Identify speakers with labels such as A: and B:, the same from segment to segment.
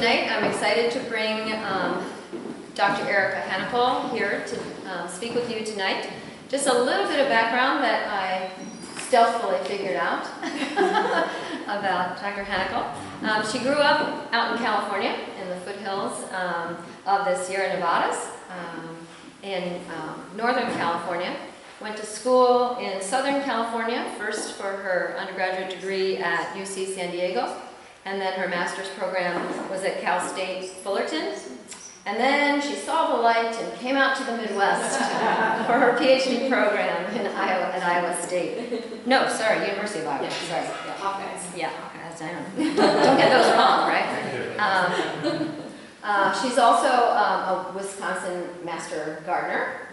A: tonight I'm excited to bring Dr. Erica Hannaful here to speak with you tonight. Just a little bit of background that I stealthily figured out about Dr. Hannaful. She grew up out in California, in the foothills of the Sierra Nevadas, in Northern California. Went to school in Southern California, first for her undergraduate degree at UC San Diego, and then her master's program was at Cal State Fullerton. And then she saw the light and came out to the Midwest for her PhD program in Iowa at Iowa State. No, sorry, University of Iowa.
B: Yeah.
A: Sorry.
B: Yeah, Hawkeyes.
A: Yeah, Hawkeyes. Don't get those wrong, right? She's also a Wisconsin master gardener,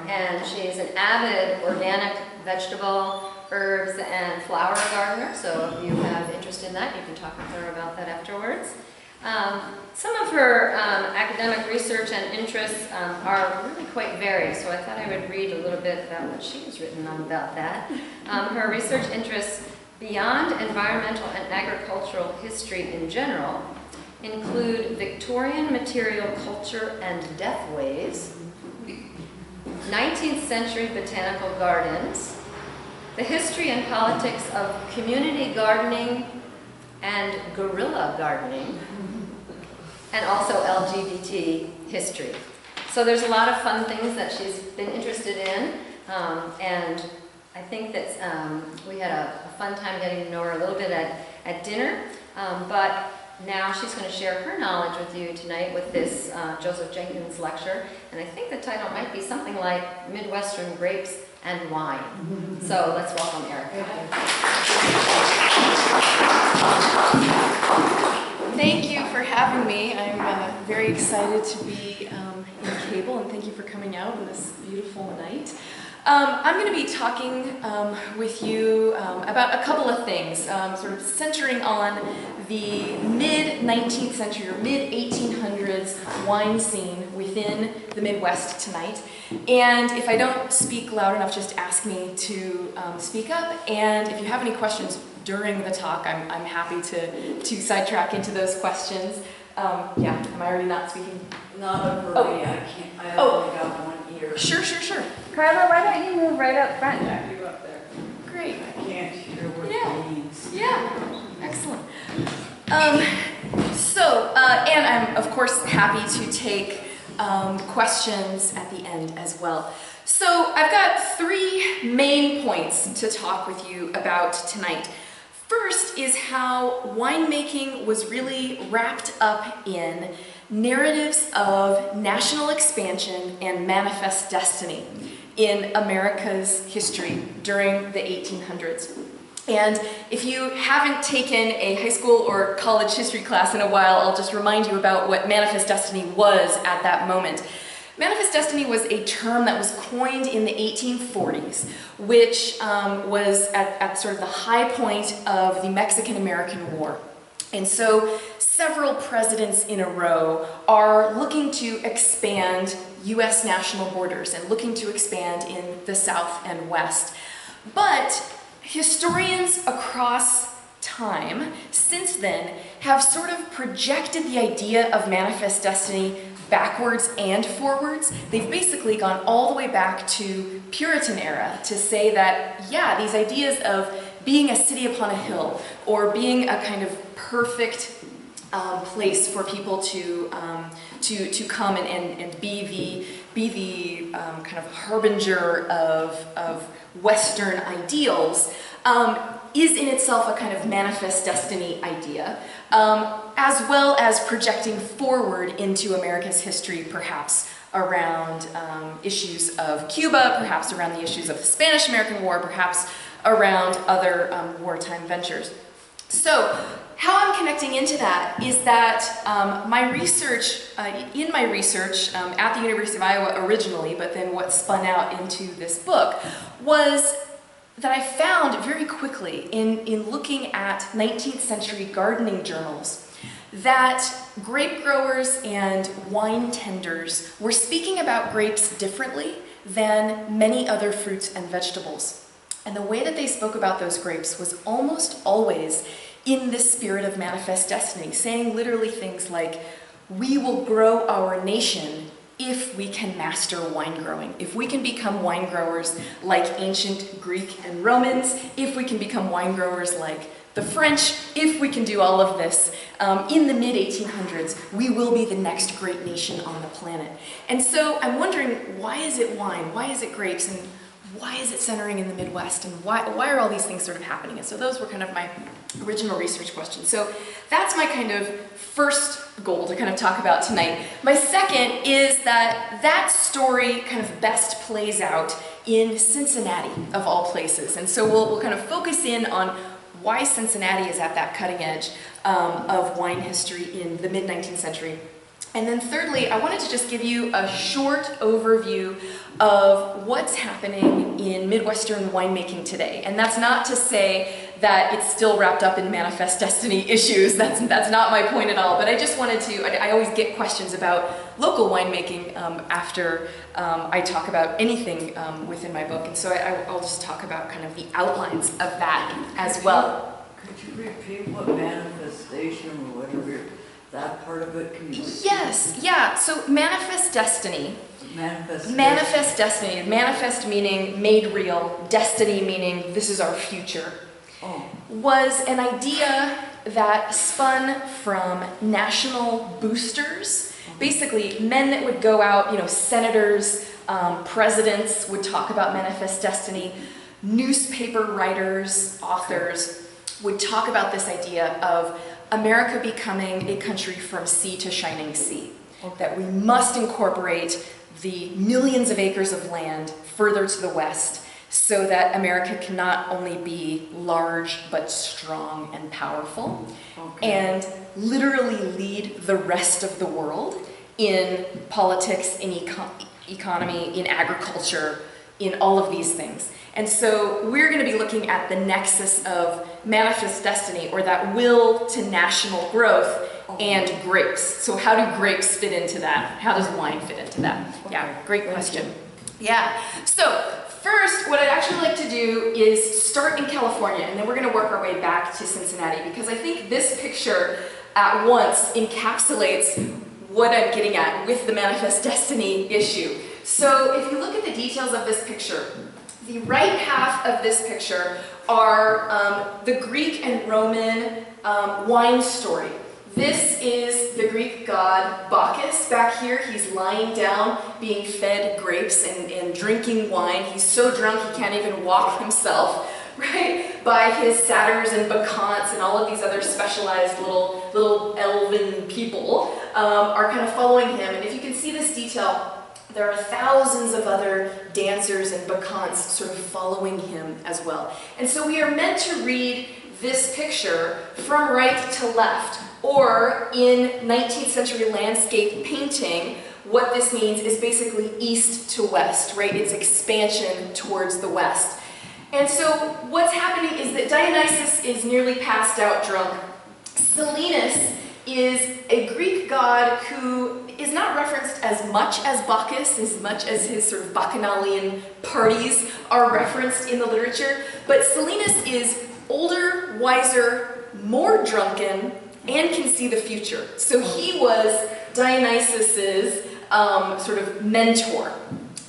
A: and she's an avid organic vegetable, herbs, and flower gardener. So if you have interest in that, you can talk with her about that afterwards. Some of her academic research and interests are really quite varied, so I thought I would read a little bit about what she has written on about that. Her research interests beyond environmental and agricultural history in general include Victorian material culture and deathways, 19th century botanical gardens, the history and politics of community gardening and guerrilla gardening, and also LGBT history. So there's a lot of fun things that she's been interested in, and I think that we had a fun time getting to know her a little bit at dinner, but now she's going to share her knowledge with you tonight with this Joseph Jenkins lecture, and I think the title might be something like Midwestern Grapes and Wine. So let's welcome Erica.
C: Thank you for having me. I'm very excited to be in Cable, and thank you for coming out on this beautiful night. I'm going to be talking with you about a couple of things, sort of centering on the mid-19th century or mid-1800s wine scene within the Midwest tonight. And if I don't speak loud enough, just ask me to speak up. And if you have any questions during the talk, I'm happy to sidetrack into those questions. Yeah, am I already not speaking?
B: Not over I can't. I only got one ear.
C: Sure.
A: Carla, why don't you move right up front?
B: Yeah, you up there.
C: Great.
B: I can't hear what
C: Yeah.
B: it means.
C: Yeah, excellent. And I'm of course happy to take questions at the end as well. So I've got three main points to talk with you about tonight. First is how winemaking was really wrapped up in narratives of national expansion and manifest destiny in America's history during the 1800s. And if you haven't taken a high school or college history class in a while, I'll just remind you about what manifest destiny was at that moment. Manifest destiny was a term that was coined in the 1840s, which was at sort of the high point of the Mexican-American War. And so several presidents in a row are looking to expand U.S. national borders and looking to expand in the South and West. But historians across time since then have sort of projected the idea of manifest destiny backwards and forwards. They've basically gone all the way back to Puritan era to say that, yeah, these ideas of being a city upon a hill or being a kind of perfect place for people to come and be the kind of harbinger of Western ideals is in itself a kind of manifest destiny idea, as well as projecting forward into America's history, perhaps around issues of Cuba, perhaps around the issues of the Spanish-American War, perhaps around other wartime ventures. So how I'm connecting into that is that my research, at the University of Iowa originally, but then what spun out into this book, was that I found very quickly in looking at 19th century gardening journals that grape growers and wine tenders were speaking about grapes differently than many other fruits and vegetables. And the way that they spoke about those grapes was almost always in this spirit of manifest destiny, saying literally things like, we will grow our nation if we can master wine growing, if we can become wine growers like ancient Greek and Romans, if we can become wine growers like the French, if we can do all of this, in the mid-1800s, we will be the next great nation on the planet. And so I'm wondering, why is it wine? Why is it grapes? And why is it centering in the Midwest? And why are all these things sort of happening? And so those were kind of my original research questions. So that's my kind of first goal to kind of talk about tonight. My second is that story kind of best plays out in Cincinnati, of all places. And so we'll kind of focus in on why Cincinnati is at that cutting edge of wine history in the mid-19th century. And then thirdly, I wanted to just give you a short overview of what's happening in Midwestern winemaking today. And that's not to say that it's still wrapped up in manifest destiny issues. That's not my point at all. But I just wanted to, I always get questions about local winemaking after I talk about anything within my book. And so I'll just talk about kind of the outlines of that as well.
B: Could you repeat what manifestation or whatever, that part of it? Can you repeat?
C: Yes, yeah. So manifest destiny.
B: Manifest
C: Destiny. Manifest meaning made real. Destiny meaning this is our future.
B: Oh.
C: Was an idea that spun from national boosters. Basically, men that would go out, senators, presidents would talk about manifest destiny. Newspaper writers, authors would talk about this idea of America becoming a country from sea to shining sea. That we must incorporate the millions of acres of land further to the west so that America can not only be large but strong and powerful, and literally lead the rest of the world in politics, in economy, in agriculture, in all of these things. And so we're going to be looking at the nexus of manifest destiny, or that will to national growth, and grapes. So how do grapes fit into that? How does wine fit into that? Yeah, great question. Yeah, so first, what I'd actually like to do is start in California, and then we're going to work our way back to Cincinnati, because I think this picture at once encapsulates what I'm getting at with the manifest destiny issue. So if you look at the details of this picture, the right half of this picture are the Greek and Roman wine story. This is the Greek god Bacchus. Back here, he's lying down, being fed grapes and drinking wine. He's so drunk he can't even walk himself, right? By his satyrs and bacchantes and all of these other specialized little elven people are kind of following him. And if you can see this detail, there are thousands of other dancers and bacchantes sort of following him as well. And so we are meant to read this picture from right to left, or in 19th century landscape painting, what this means is basically east to west, right? It's expansion towards the west. And so what's happening is that Dionysus is nearly passed out drunk. Silenus is a Greek god who is not referenced as much as Bacchus, as much as his sort of bacchanalian parties are referenced in the literature, but Silenus is older, wiser, more drunken, and can see the future. So he was Dionysus's sort of mentor,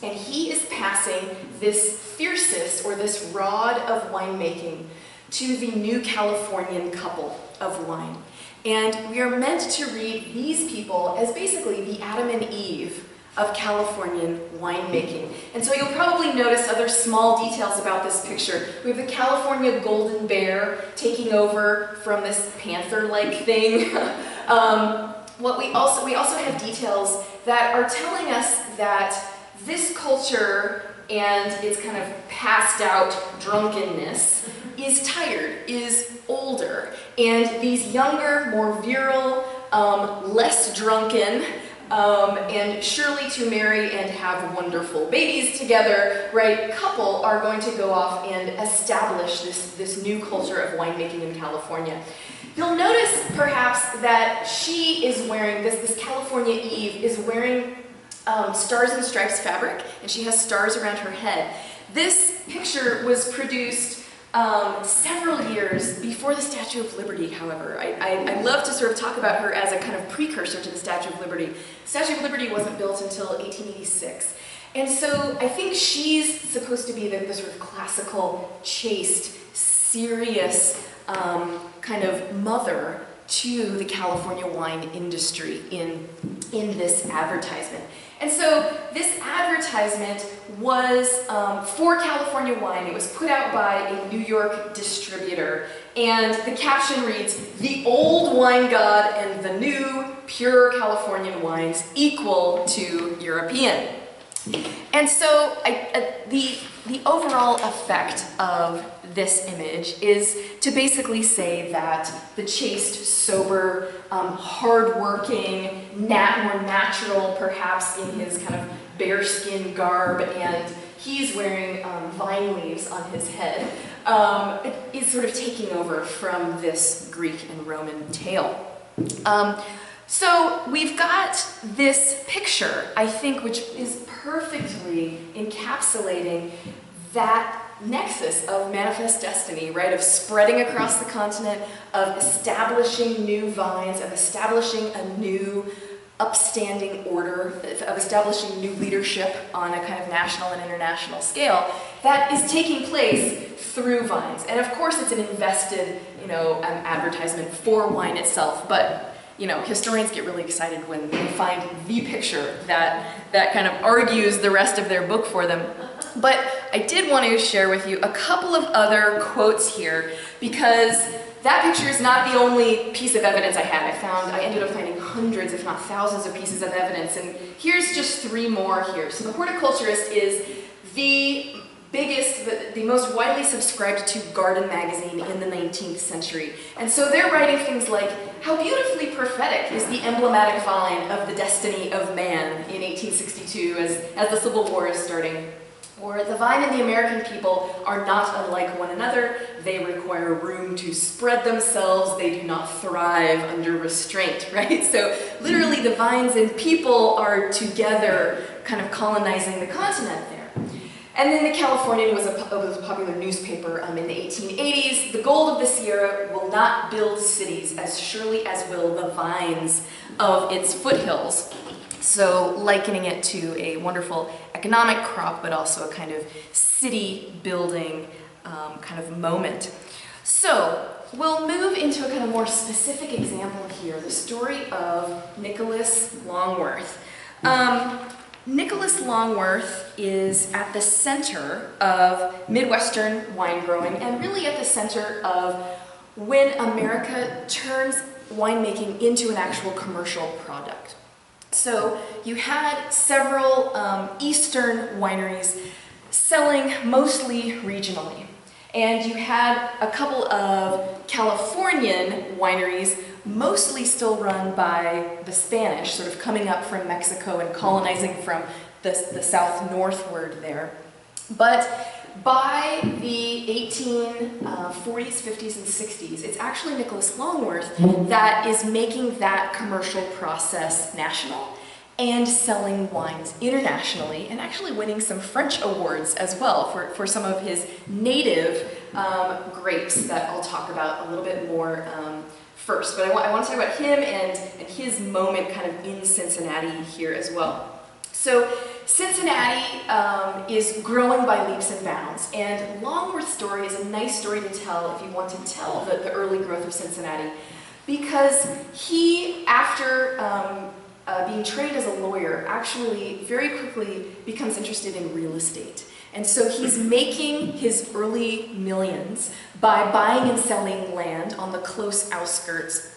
C: and he is passing this thyrsus, or this rod of winemaking, to the new Californian couple of wine. And we are meant to read these people as basically the Adam and Eve of Californian winemaking. And so you'll probably notice other small details about this picture. We have the California golden bear taking over from this panther-like thing. We also have details that are telling us that this culture and its kind of passed out drunkenness is tired, is older, and these younger, more virile, less drunken, and surely to marry and have wonderful babies together, right, couple are going to go off and establish this new culture of winemaking in California. You'll notice perhaps that she is wearing, this California Eve is wearing stars and stripes fabric, and she has stars around her head. This picture was produced Several years before the Statue of Liberty, however. I love to sort of talk about her as a kind of precursor to the Statue of Liberty. The Statue of Liberty wasn't built until 1886. And so I think she's supposed to be the sort of classical, chaste, serious kind of mother to the California wine industry in this advertisement. And so this advertisement was for California wine. It was put out by a New York distributor. And the caption reads, "The old wine god and the new pure Californian wines equal to European." And so the overall effect of this image is to basically say that the chaste, sober, hardworking, more natural, perhaps in his kind of bearskin garb, and he's wearing vine leaves on his head, is sort of taking over from this Greek and Roman tale. So we've got this picture, I think, which is perfectly encapsulating that nexus of manifest destiny, right? Of spreading across the continent, of establishing new vines, of establishing a new upstanding order, of establishing new leadership on a kind of national and international scale that is taking place through vines. And of course it's an invested, advertisement for wine itself, but historians get really excited when they find the picture that kind of argues the rest of their book for them. But I did want to share with you a couple of other quotes here, because that picture is not the only piece of evidence I had. I ended up finding hundreds, if not thousands, of pieces of evidence, and here's just 3 more here. So The Horticulturist is the biggest, the most widely subscribed to garden magazine in the 19th century. And so they're writing things like, "How beautifully prophetic is the emblematic vine of the destiny of man in 1862 as the Civil War is starting." Or, "The vine and the American people are not unlike one another. They require room to spread themselves. They do not thrive under restraint," right? So literally the vines and people are together kind of colonizing the continent there. And then The Californian was a popular newspaper in the 1880s. "The gold of the Sierra will not build cities as surely as will the vines of its foothills." So likening it to a wonderful economic crop, but also a kind of city building kind of moment. So we'll move into a kind of more specific example here, the story of Nicholas Longworth. Nicholas Longworth is at the center of Midwestern wine growing, and really at the center of when America turns winemaking into an actual commercial product. So you had several eastern wineries selling mostly regionally. And you had a couple of Californian wineries mostly still run by the Spanish, sort of coming up from Mexico and colonizing from the south northward there. But by the 1840s, 50s, and 60s, it's actually Nicholas Longworth that is making that commercial process national and selling wines internationally, and actually winning some French awards as well for some of his native grapes that I'll talk about a little bit more first. But I want to talk about him and his moment kind of in Cincinnati here as well. So Cincinnati is growing by leaps and bounds, and Longworth's story is a nice story to tell if you want to tell the early growth of Cincinnati, because he, after being trained as a lawyer, actually very quickly becomes interested in real estate. And so he's making his early millions by buying and selling land on the close outskirts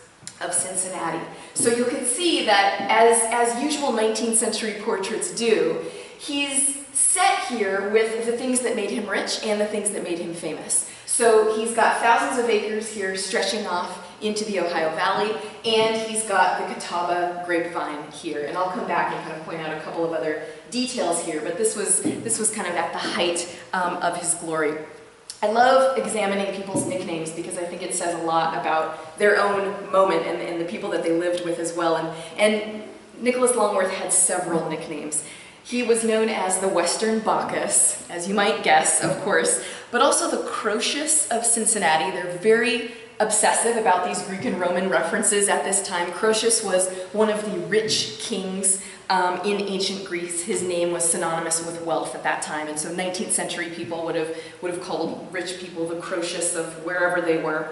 C: of Cincinnati. So you can see that, as usual 19th century portraits do, he's set here with the things that made him rich and the things that made him famous. So he's got thousands of acres here stretching off into the Ohio Valley, and he's got the Catawba grapevine here. And I'll come back and kind of point out a couple of other details here, but this was kind of at the height of his glory. I love examining people's nicknames because I think it says a lot about their own moment and the people that they lived with as well. And Nicholas Longworth had several nicknames. He was known as the Western Bacchus, as you might guess, of course, but also the Croesus of Cincinnati. They're very obsessive about these Greek and Roman references at this time. Croesus was one of the rich kings in ancient Greece. His name was synonymous with wealth at that time, and so 19th century people would have called rich people the Croesus of wherever they were.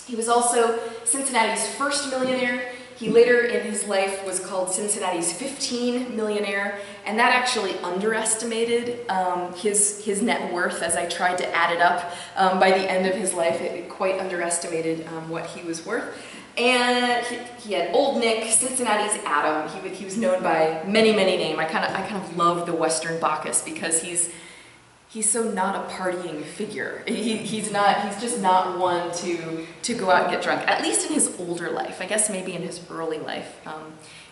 C: He was also Cincinnati's first millionaire. He later in his life was called Cincinnati's 15 millionaire, and that actually underestimated his net worth as I tried to add it up. By the end of his life, it quite underestimated what he was worth. And he had Old Nick, Cincinnati's Adam. He was known by many names. I kind of love the Western Bacchus because he's so not a partying figure. He's just not one to go out and get drunk, at least in his older life. I guess maybe in his early life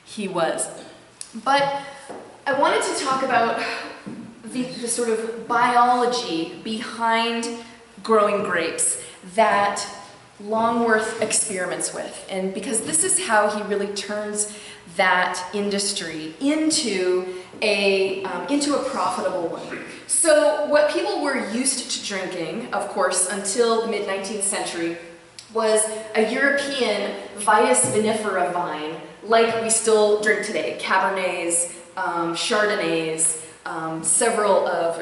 C: he was. But I wanted to talk about the sort of biology behind growing grapes that Longworth experiments with, and because this is how he really turns that industry into a profitable one. So what people were used to drinking, of course, until the mid-19th century, was a European Vitis vinifera vine, like we still drink today. Cabernets, Chardonnays, several of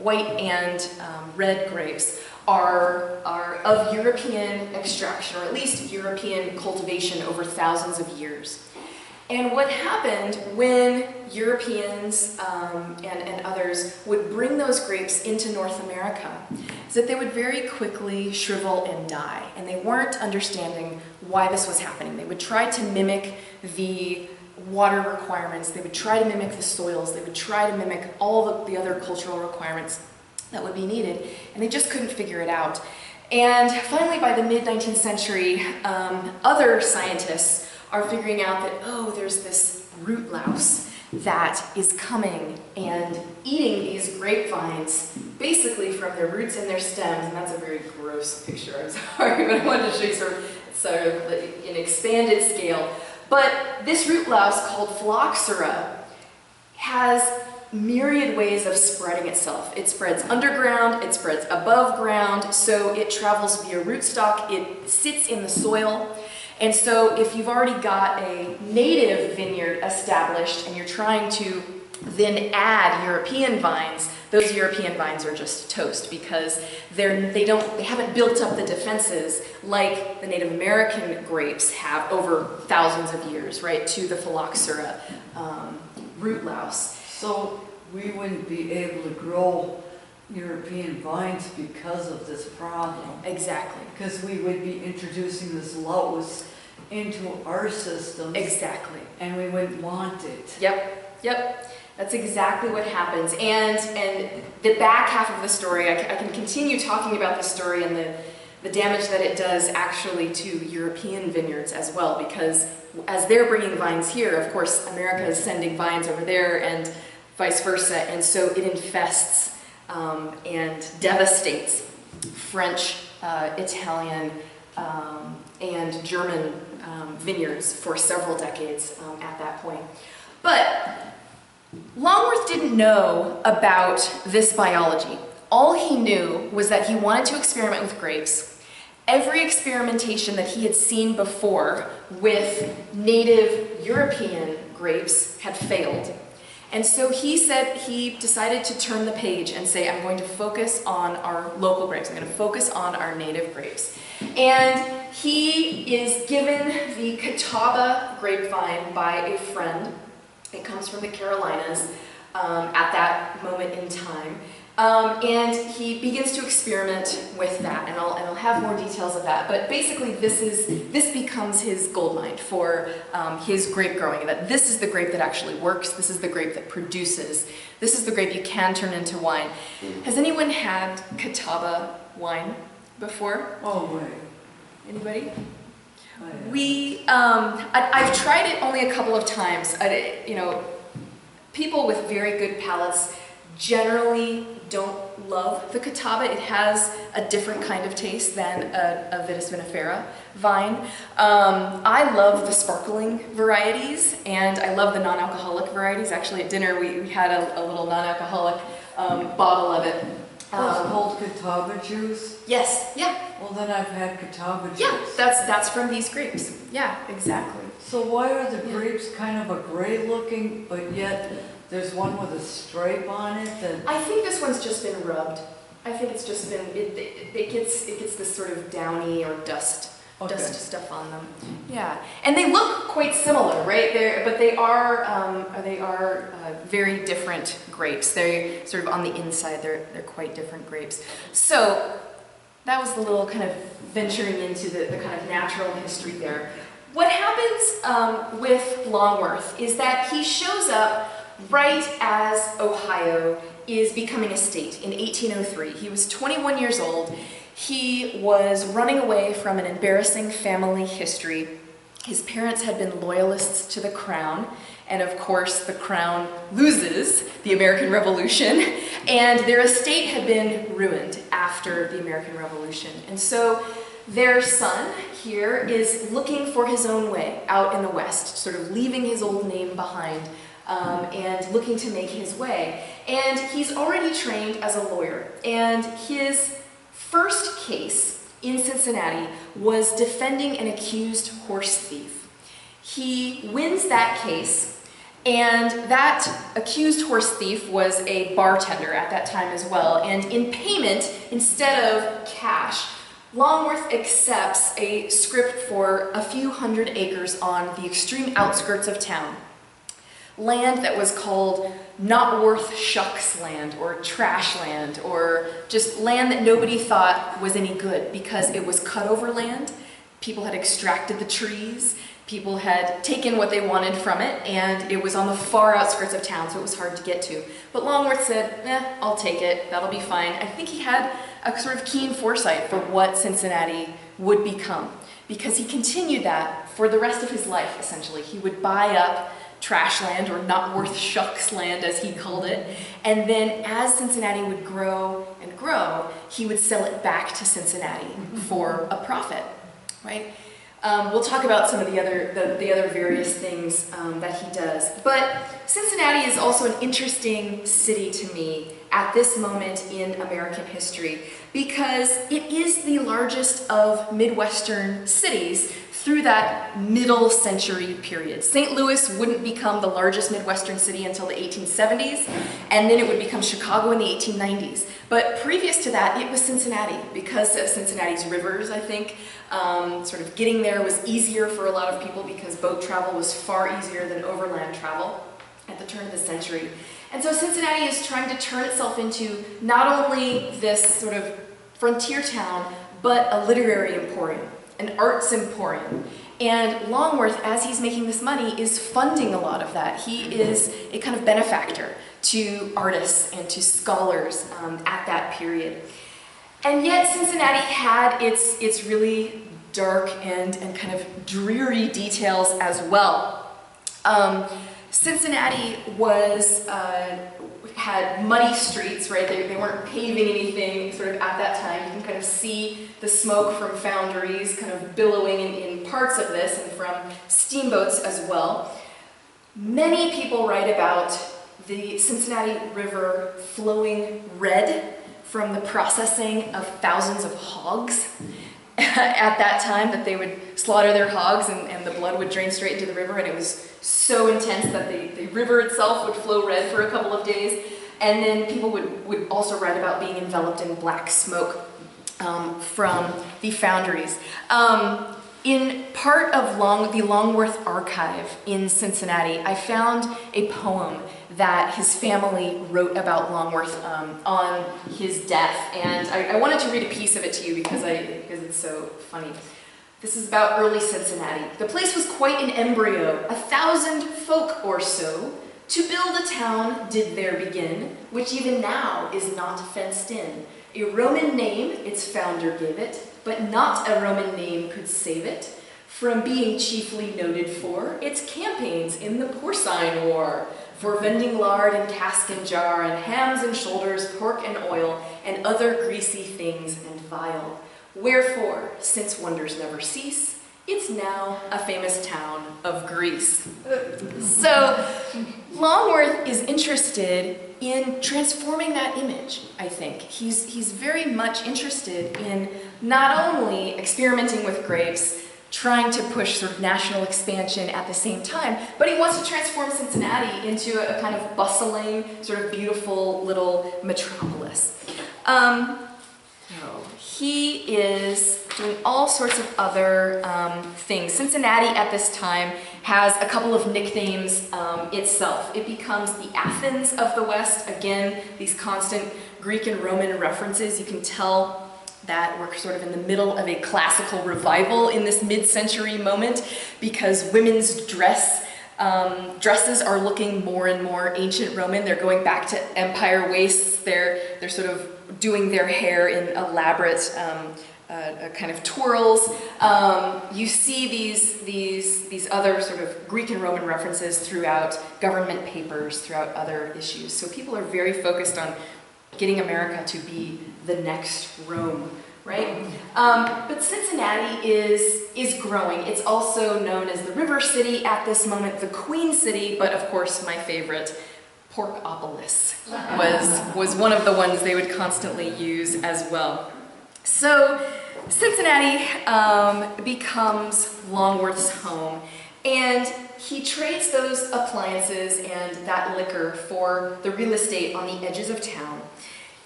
C: white and red grapes are of European extraction, or at least European cultivation over thousands of years. And what happened when Europeans and others would bring those grapes into North America is that they would very quickly shrivel and die, and they weren't understanding why this was happening. They would try to mimic the water requirements, they would try to mimic the soils, they would try to mimic all the other cultural requirements that would be needed, and they just couldn't figure it out. And finally, by the mid-19th century, other scientists are figuring out that, oh, there's this root louse that is coming and eating these grapevines basically from their roots and their stems, and that's a very gross picture, I'm sorry, but I wanted to show you sort of an expanded scale. But this root louse called phylloxera has myriad ways of spreading itself. It spreads underground, it spreads above ground, so it travels via rootstock, it sits in the soil. And so if you've already got a native vineyard established and you're trying to then add European vines, those European vines are just toast because they haven't built up the defenses like the Native American grapes have over thousands of years, right, to the phylloxera root louse.
B: So we wouldn't be able to grow European vines because of this problem.
C: Exactly.
B: Because we would be introducing this louse into our system.
C: Exactly.
B: And we wouldn't want it.
C: Yep. That's exactly what happens. And the back half of the story, I can continue talking about the story and the damage that it does actually to European vineyards as well, because as they're bringing vines here, of course, America is sending vines over there and vice versa, and so it infests and devastates French, Italian, and German vineyards for several decades at that point. But Longworth didn't know about this biology. All he knew was that he wanted to experiment with grapes. Every experimentation that he had seen before with native European grapes had failed. And so he decided to turn the page and say, I'm going to focus on our local grapes. I'm going to focus on our native grapes. And he is given the Catawba grapevine by a friend. It comes from the Carolinas at that moment in time. And he begins to experiment with that, and I'll have more details of that. But basically, this becomes his gold mine for his grape growing. That this is the grape that actually works. This is the grape that produces. This is the grape you can turn into wine. Has anyone had Catawba wine before?
B: Oh, wait.
C: Anybody? I've tried it only a couple of times. People with very good palates generally don't love the Catawba. It has a different kind of taste than a Vitis vinifera vine. I love the sparkling varieties, and I love the non-alcoholic varieties. Actually, at dinner we had a little non-alcoholic bottle of it.
B: It's called Catawba juice?
C: Yes, yeah.
B: Well, then I've had Catawba juice.
C: Yeah, that's from these grapes. Yeah, exactly.
B: So why are the grapes kind of a gray looking, but yet there's one with a stripe on it that...
C: I think this one's just been rubbed. I think it's just been, it gets this sort of downy or dust stuff on them. Yeah, and they look quite similar, right? But they are very different grapes. They're sort of on the inside. They're quite different grapes. So that was the little kind of venturing into the kind of natural history there. What happens with Longworth is that he shows up right as Ohio is becoming a state in 1803. He was 21 years old. He was running away from an embarrassing family history. His parents had been loyalists to the crown, and of course the crown loses the American Revolution, and their estate had been ruined after the American Revolution. And so their son here is looking for his own way out in the West, sort of leaving his old name behind, and looking to make his way. And he's already trained as a lawyer, and his first case in Cincinnati was defending an accused horse thief. He wins that case, and that accused horse thief was a bartender at that time as well, and in payment, instead of cash, Longworth accepts a scrip for a few hundred acres on the extreme outskirts of town. Land that was called not worth shucks land, or trash land, or just land that nobody thought was any good because it was cut over land. People had extracted the trees, people had taken what they wanted from it, and it was on the far outskirts of town, so it was hard to get to. But Longworth said, I'll take it, that'll be fine. I think he had a sort of keen foresight for what Cincinnati would become, because he continued that for the rest of his life, essentially. He would buy up trash land, or not worth shucks land as he called it, and then as Cincinnati would grow and grow, he would sell it back to Cincinnati for a profit, right? We'll talk about some of the other various things that he does, but Cincinnati is also an interesting city to me at this moment in American history because it is the largest of Midwestern cities through that middle century period. St. Louis wouldn't become the largest Midwestern city until the 1870s, and then it would become Chicago in the 1890s. But previous to that, it was Cincinnati, because of Cincinnati's rivers, I think. Sort of getting there was easier for a lot of people because boat travel was far easier than overland travel at the turn of the century. And so Cincinnati is trying to turn itself into not only this sort of frontier town, but a literary emporium, an arts emporium. And Longworth, as he's making this money, is funding a lot of that. He is a kind of benefactor to artists and to scholars at that period. And yet Cincinnati had its really dark and kind of dreary details as well. Cincinnati had muddy streets, right? They weren't paving anything sort of at that time. You can kind of see the smoke from foundries kind of billowing in parts of this, and from steamboats as well. Many people write about the Cincinnati River flowing red from the processing of thousands of hogs at that time, that they would slaughter their hogs and the blood would drain straight into the river, and it was so intense that the river itself would flow red for a couple of days. And then people would also write about being enveloped in black smoke from the foundries. In part of the Longworth Archive in Cincinnati, I found a poem that his family wrote about Longworth on his death, and I wanted to read a piece of it to you because it's so funny. This is about early Cincinnati. The place was quite an embryo, 1,000 folk or so. To build a town did there begin, which even now is not fenced in. A Roman name its founder gave it, but not a Roman name could save it. from being chiefly noted for its campaigns in the Porcine War, for vending lard and cask and jar, and hams and shoulders, pork and oil, and other greasy things and vile. Wherefore, since wonders never cease, it's now a famous town of Greece. So, Longworth is interested in transforming that image, I think. He's very much interested in not only experimenting with grapes, trying to push sort of national expansion at the same time, but he wants to transform Cincinnati into a kind of bustling, sort of beautiful little metropolis. He is doing all sorts of other things. Cincinnati at this time has a couple of nicknames itself. It becomes the Athens of the West. Again, these constant Greek and Roman references. You can tell that we're sort of in the middle of a classical revival in this mid-century moment, because women's dresses are looking more and more ancient Roman. They're going back to empire waists. They're sort of doing their hair in elaborate kind of twirls. You see these other sort of Greek and Roman references throughout government papers, throughout other issues. So people are very focused on getting America to be the next Rome, right? But Cincinnati is growing. It's also known as the River City at this moment, the Queen City, but of course my favorite, Porkopolis, was one of the ones they would constantly use as well. So Cincinnati becomes Longworth's home, and he trades those appliances and that liquor for the real estate on the edges of town.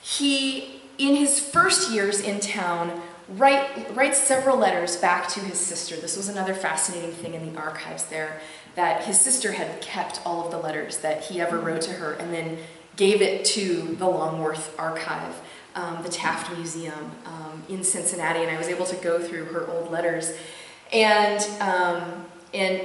C: He, in his first years in town, writes several letters back to his sister. This was another fascinating thing in the archives there, that his sister had kept all of the letters that he ever wrote to her and then gave it to the Longworth Archive, the Taft Museum in Cincinnati, and I was able to go through her old letters. And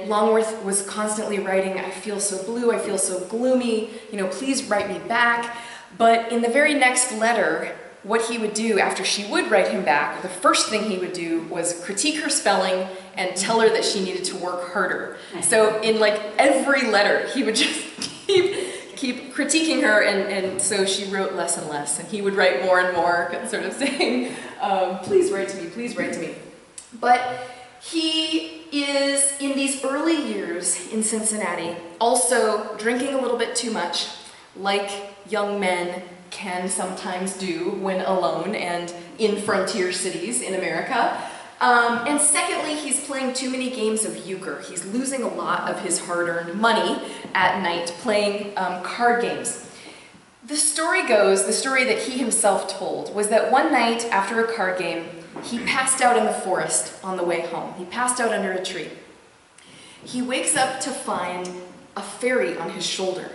C: Longworth was constantly writing, "I feel so blue, I feel so gloomy, please write me back." But in the very next letter, what he would do after she would write him back, the first thing he would do was critique her spelling and tell her that she needed to work harder. So in like every letter, he would just keep critiquing her, and so she wrote less and less, and he would write more and more, sort of saying, please write to me, please write to me. But he is, in these early years in Cincinnati, also drinking a little bit too much, like young men can sometimes do when alone and in frontier cities in America. And secondly, he's playing too many games of euchre. He's losing a lot of his hard-earned money at night playing card games. The story goes, the story that he himself told, was that one night after a card game, he passed out in the forest on the way home. He passed out under a tree. He wakes up to find a fairy on his shoulder.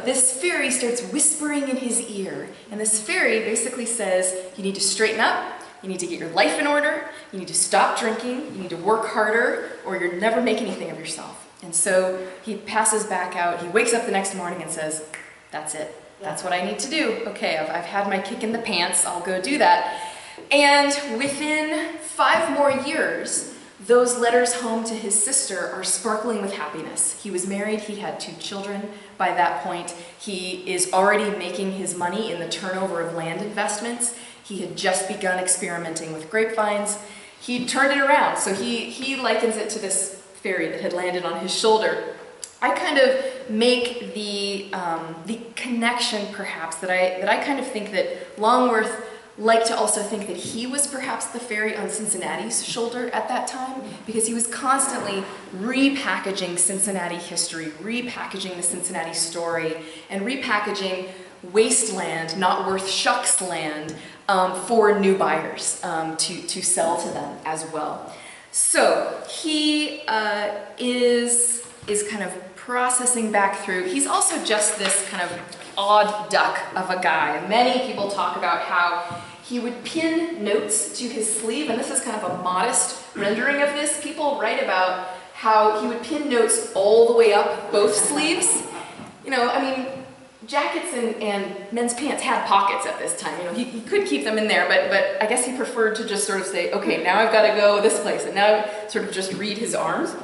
C: This fairy starts whispering in his ear, and this fairy basically says, you need to straighten up, you need to get your life in order, you need to stop drinking, you need to work harder, or you'll never make anything of yourself. And so he passes back out, he wakes up the next morning and says, that's it, that's what I need to do. Okay, I've had my kick in the pants, I'll go do that. And within 5 more years, those letters home to his sister are sparkling with happiness. He was married, he had 2 children by that point. He is already making his money in the turnover of land investments. He had just begun experimenting with grapevines. He turned it around, so he likens it to this fairy that had landed on his shoulder. I kind of make the connection, perhaps, that I kind of think that Longworth liked to also think that he was perhaps the fairy on Cincinnati's shoulder at that time, because he was constantly repackaging Cincinnati history, repackaging the Cincinnati story, and repackaging wasteland, not worth shucks land, for new buyers to sell to them as well. So he is kind of processing back through. He's also just this kind of odd duck of a guy. Many people talk about how he would pin notes to his sleeve, and this is kind of a modest rendering of this. People write about how he would pin notes all the way up both sleeves. jackets and men's pants had pockets at this time. You know, he could keep them in there, but I guess he preferred to just sort of say, okay, now I've got to go this place, and now sort of just read his arms.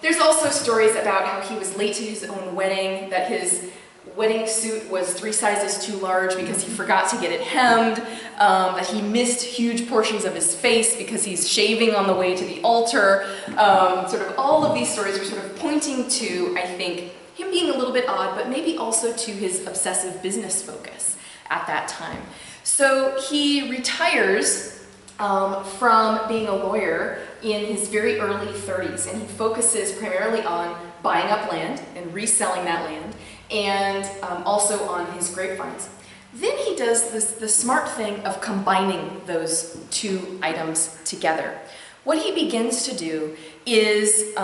C: There's also stories about how he was late to his own wedding, that his wedding suit was 3 sizes too large because he forgot to get it hemmed, that he missed huge portions of his face because he's shaving on the way to the altar. Sort of all of these stories are sort of pointing to, I think, him being a little bit odd, but maybe also to his obsessive business focus at that time. So he retires from being a lawyer in his very early 30s, and he focuses primarily on buying up land and reselling that land, and also on his grapevines. Then he does the smart thing of combining those 2 items together. What he begins to do is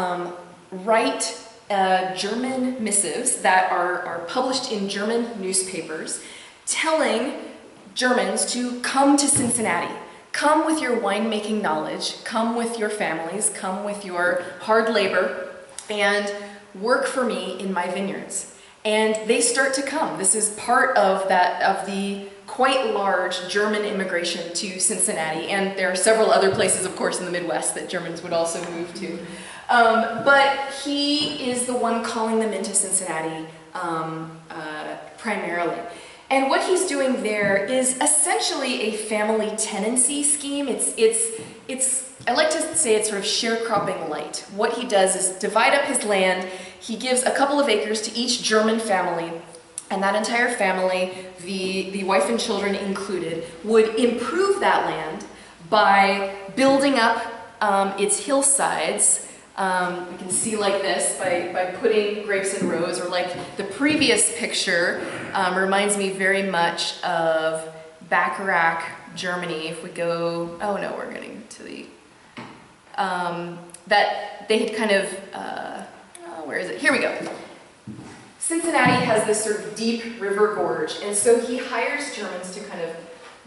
C: write German missives that are published in German newspapers, telling Germans to come to Cincinnati. Come with your winemaking knowledge, come with your families, come with your hard labor, and work for me in my vineyards. And they start to come. This is part of the quite large German immigration to Cincinnati, and there are several other places, of course, in the Midwest that Germans would also move to. But he is the one calling them into Cincinnati primarily. And what he's doing there is essentially a family tenancy scheme. I like to say it's sort of sharecropping light. What he does is divide up his land. He gives a couple of acres to each German family, and that entire family, the wife and children included, would improve that land by building up its hillsides. We can see like this by putting grapes in rows, or like the previous picture reminds me very much of Bacharach, Germany. If we go, oh no, we're getting to the, that they had kind of, where is it? Here we go. Cincinnati has this sort of deep river gorge, and so he hires Germans to kind of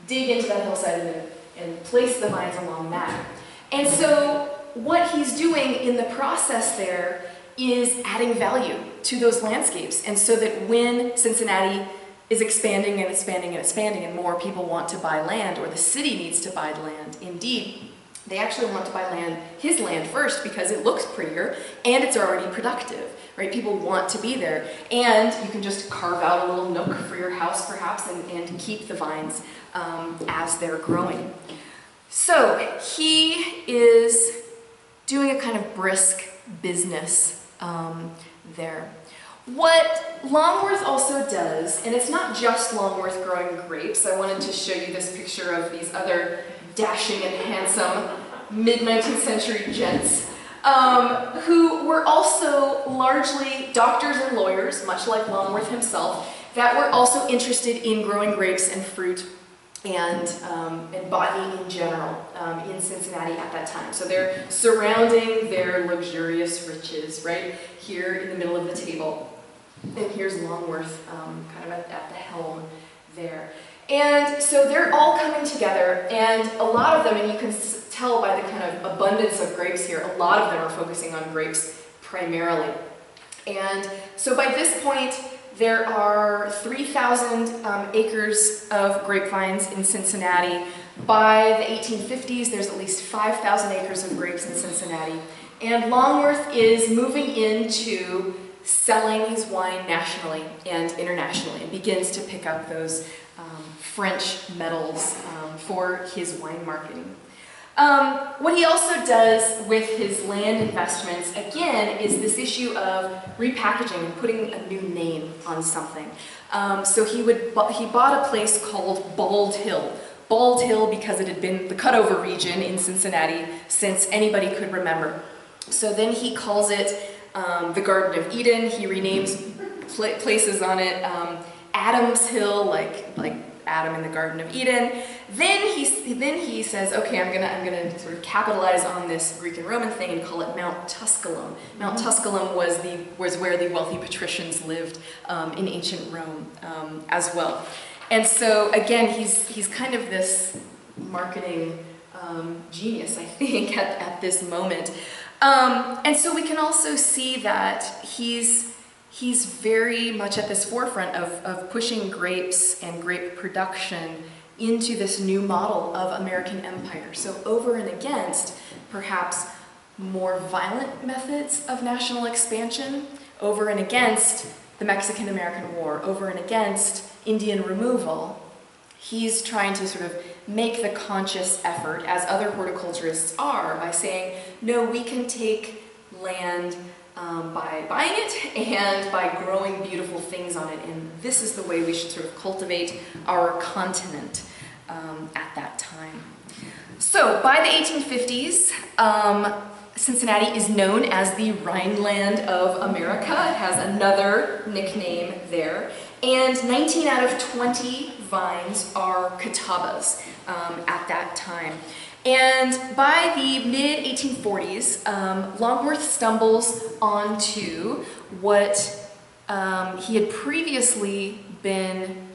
C: dig into that hillside and place the vines along that. And so what he's doing in the process there is adding value to those landscapes, and so that when Cincinnati is expanding and expanding and expanding and more people want to buy land, or the city needs to buy land, indeed, they actually want to buy land, his land first, because it looks prettier and it's already productive, right? People want to be there, and you can just carve out a little nook for your house perhaps and keep the vines as they're growing. So he is doing a kind of brisk business there. What Longworth also does, and it's not just Longworth growing grapes. I wanted to show you this picture of these other dashing and handsome mid-19th century gents who were also largely doctors and lawyers, much like Longworth himself, that were also interested in growing grapes and fruit and botany in general in Cincinnati at that time. So they're surrounding their luxurious riches right here in the middle of the table. And here's Longworth kind of at the helm there. And so they're all coming together, and a lot of them, and you can tell by the kind of abundance of grapes here, a lot of them are focusing on grapes primarily. And so by this point, there are 3,000 acres of grapevines in Cincinnati. By the 1850s, there's at least 5,000 acres of grapes in Cincinnati. And Longworth is moving into selling his wine nationally and internationally, and begins to pick up those French medals for his wine marketing. What he also does with his land investments, again, is this issue of repackaging and putting a new name on something. So he bought a place called Bald Hill. Bald Hill because it had been the cutover region in Cincinnati since anybody could remember. So then he calls it the Garden of Eden. He renames places on it. Adam's Hill, like Adam in the Garden of Eden. Then he says, okay, I'm gonna sort of capitalize on this Greek and Roman thing and call it Mount Tusculum. Mount Tusculum was where the wealthy patricians lived in ancient Rome as well. And so again, he's kind of this marketing genius, I think, at this moment. And so we can also see that he's he's very much at this forefront of pushing grapes and grape production into this new model of American empire. So over and against perhaps more violent methods of national expansion, over and against the Mexican-American War, over and against Indian removal, he's trying to sort of make the conscious effort, as other horticulturists are, by saying, no, we can take land by buying it and by growing beautiful things on it, and this is the way we should sort of cultivate our continent at that time. So by the 1850s, Cincinnati is known as the Rhineland of America. It has another nickname there. And 19 out of 20 vines are Catawbas at that time. And by the mid-1840s, Longworth stumbles onto what he had previously been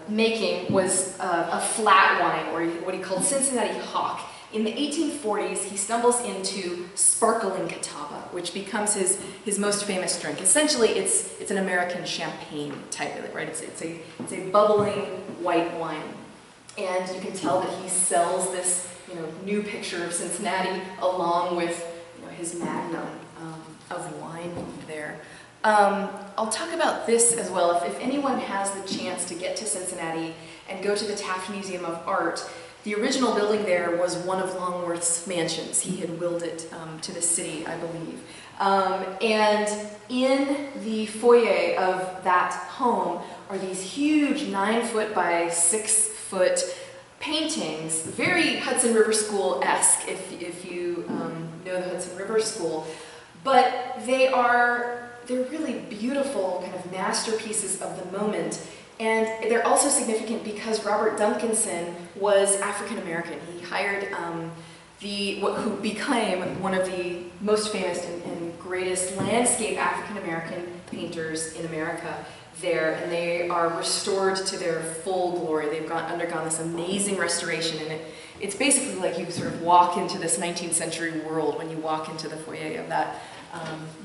C: making was a flat wine, or what he called Cincinnati Hawk. In the 1840s, he stumbles into sparkling Catawba, which becomes his most famous drink. Essentially, it's an American champagne type of it, right? It's a bubbling white wine. And you can tell that he sells this, new picture of Cincinnati along with, his magnum of wine there. I'll talk about this as well. If anyone has the chance to get to Cincinnati and go to the Taft Museum of Art, the original building there was one of Longworth's mansions. He had willed it to the city, I believe. And in the foyer of that home are these huge 9-foot by 6-foot paintings, very Hudson River School-esque, if you know the Hudson River School. But they're really beautiful kind of masterpieces of the moment. And they're also significant because Robert Duncanson was African American. He hired who became one of the most famous and greatest landscape African American painters in America there, and they are restored to their full glory. They've undergone this amazing restoration, and it's basically like you sort of walk into this 19th century world when you walk into the foyer of that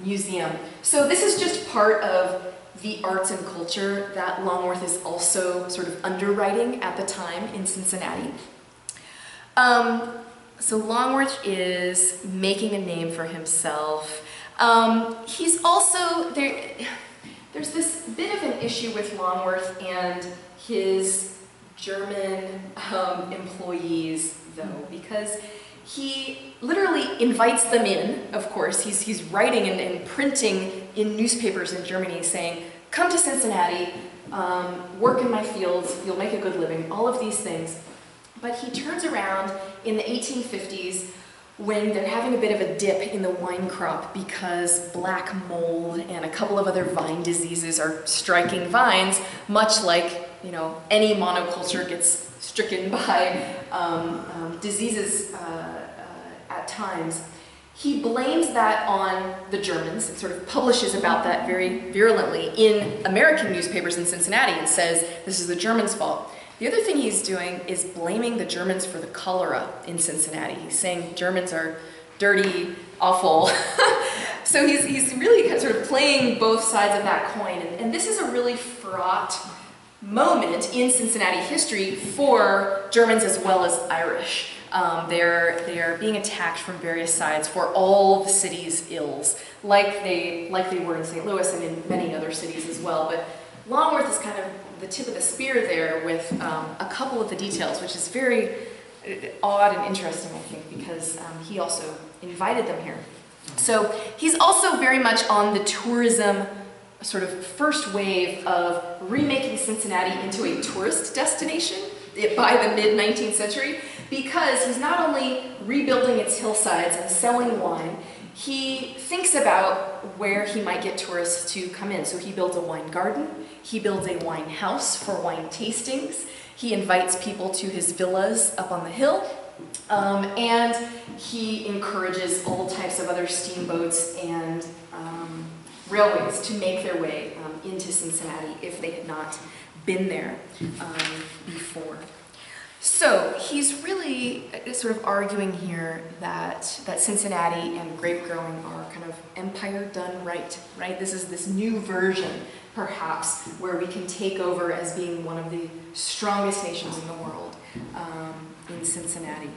C: museum. So this is just part of the arts and culture that Longworth is also sort of underwriting at the time in Cincinnati. So Longworth is making a name for himself. He's also, there's this bit of an issue with Longworth and his German employees, though, because he literally invites them in, of course. He's writing and printing in newspapers in Germany saying, come to Cincinnati, work in my fields, you'll make a good living, all of these things. But he turns around in the 1850s when they're having a bit of a dip in the wine crop because black mold and a couple of other vine diseases are striking vines, much like any monoculture gets stricken by diseases at times. He blames that on the Germans and sort of publishes about that very virulently in American newspapers in Cincinnati and says this is the Germans' fault. The other thing he's doing is blaming the Germans for the cholera in Cincinnati. He's saying Germans are dirty, awful. So he's really sort of playing both sides of that coin. And this is a really fraught moment in Cincinnati history for Germans as well as Irish. They're being attacked from various sides for all the city's ills, like they were in St. Louis and in many other cities as well. But Longworth is kind of the tip of the spear there with a couple of the details, which is very odd and interesting, I think, because he also invited them here. So he's also very much on the tourism sort of first wave of remaking Cincinnati into a tourist destination by the mid-19th century, because he's not only rebuilding its hillsides and selling wine, he thinks about where he might get tourists to come in. So he builds a wine garden, he builds a wine house for wine tastings, he invites people to his villas up on the hill, and he encourages all types of other steamboats and railways to make their way into Cincinnati if they had not been there before. So he's really sort of arguing here that Cincinnati and grape growing are kind of empire done right, right? This is this new version, perhaps, where we can take over as being one of the strongest nations in the world in Cincinnati.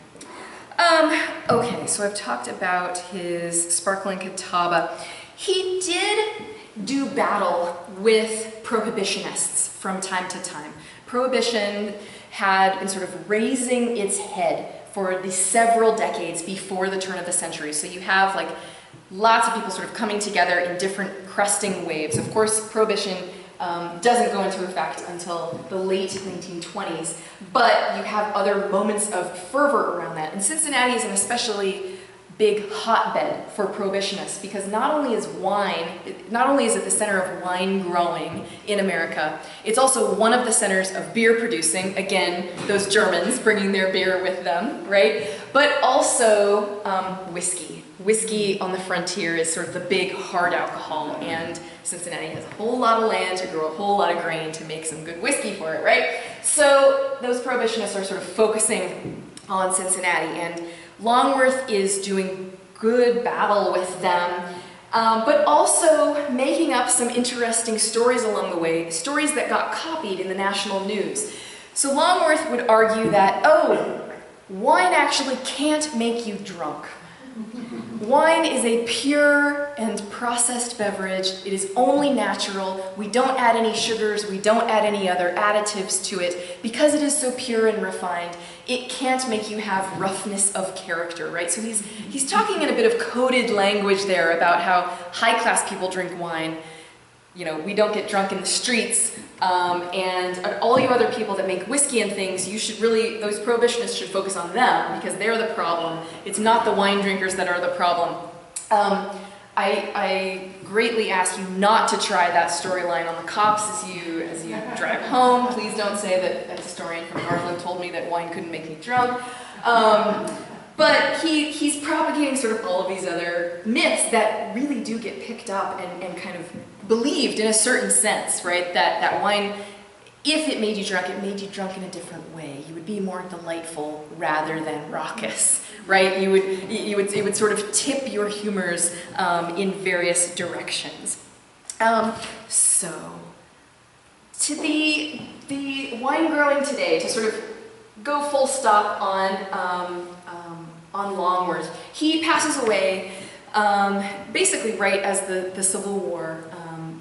C: Okay, so I've talked about his sparkling Catawba. He did do battle with prohibitionists from time to time. Prohibition had been sort of raising its head for the several decades before the turn of the century. So you have like lots of people sort of coming together in different cresting waves. Of course, Prohibition doesn't go into effect until the late 1920s, but you have other moments of fervor around that. And Cincinnati is an especially big hotbed for prohibitionists because not only is it the center of wine growing in America, it's also one of the centers of beer producing. Again, those Germans bringing their beer with them, right? But also whiskey. Whiskey on the frontier is sort of the big hard alcohol, and Cincinnati has a whole lot of land to grow a whole lot of grain to make some good whiskey for it, right? So those prohibitionists are sort of focusing on Cincinnati, and Longworth is doing good battle with them, but also making up some interesting stories along the way, stories that got copied in the national news. So Longworth would argue that, oh, wine actually can't make you drunk. Wine is a pure and processed beverage. It is only natural. We don't add any sugars. We don't add any other additives to it. Because it is so pure and refined, it can't make you have roughness of character, right? So he's talking in a bit of coded language there about how high-class people drink wine. You know, we don't get drunk in the streets. And all you other people that make whiskey and things, you should really, those prohibitionists should focus on them because they're the problem. It's not the wine drinkers that are the problem. I greatly ask you not to try that storyline on the cops as you drive home. Please don't say that a historian from Northland told me that wine couldn't make me drunk. But he's propagating sort of all of these other myths that really do get picked up and kind of believed in a certain sense, right? That wine, if it made you drunk in a different way. You would be more delightful rather than raucous, right? It would sort of tip your humors in various directions. So, to the wine growing today, to sort of go full stop on Longworth, he passes away basically right as the Civil War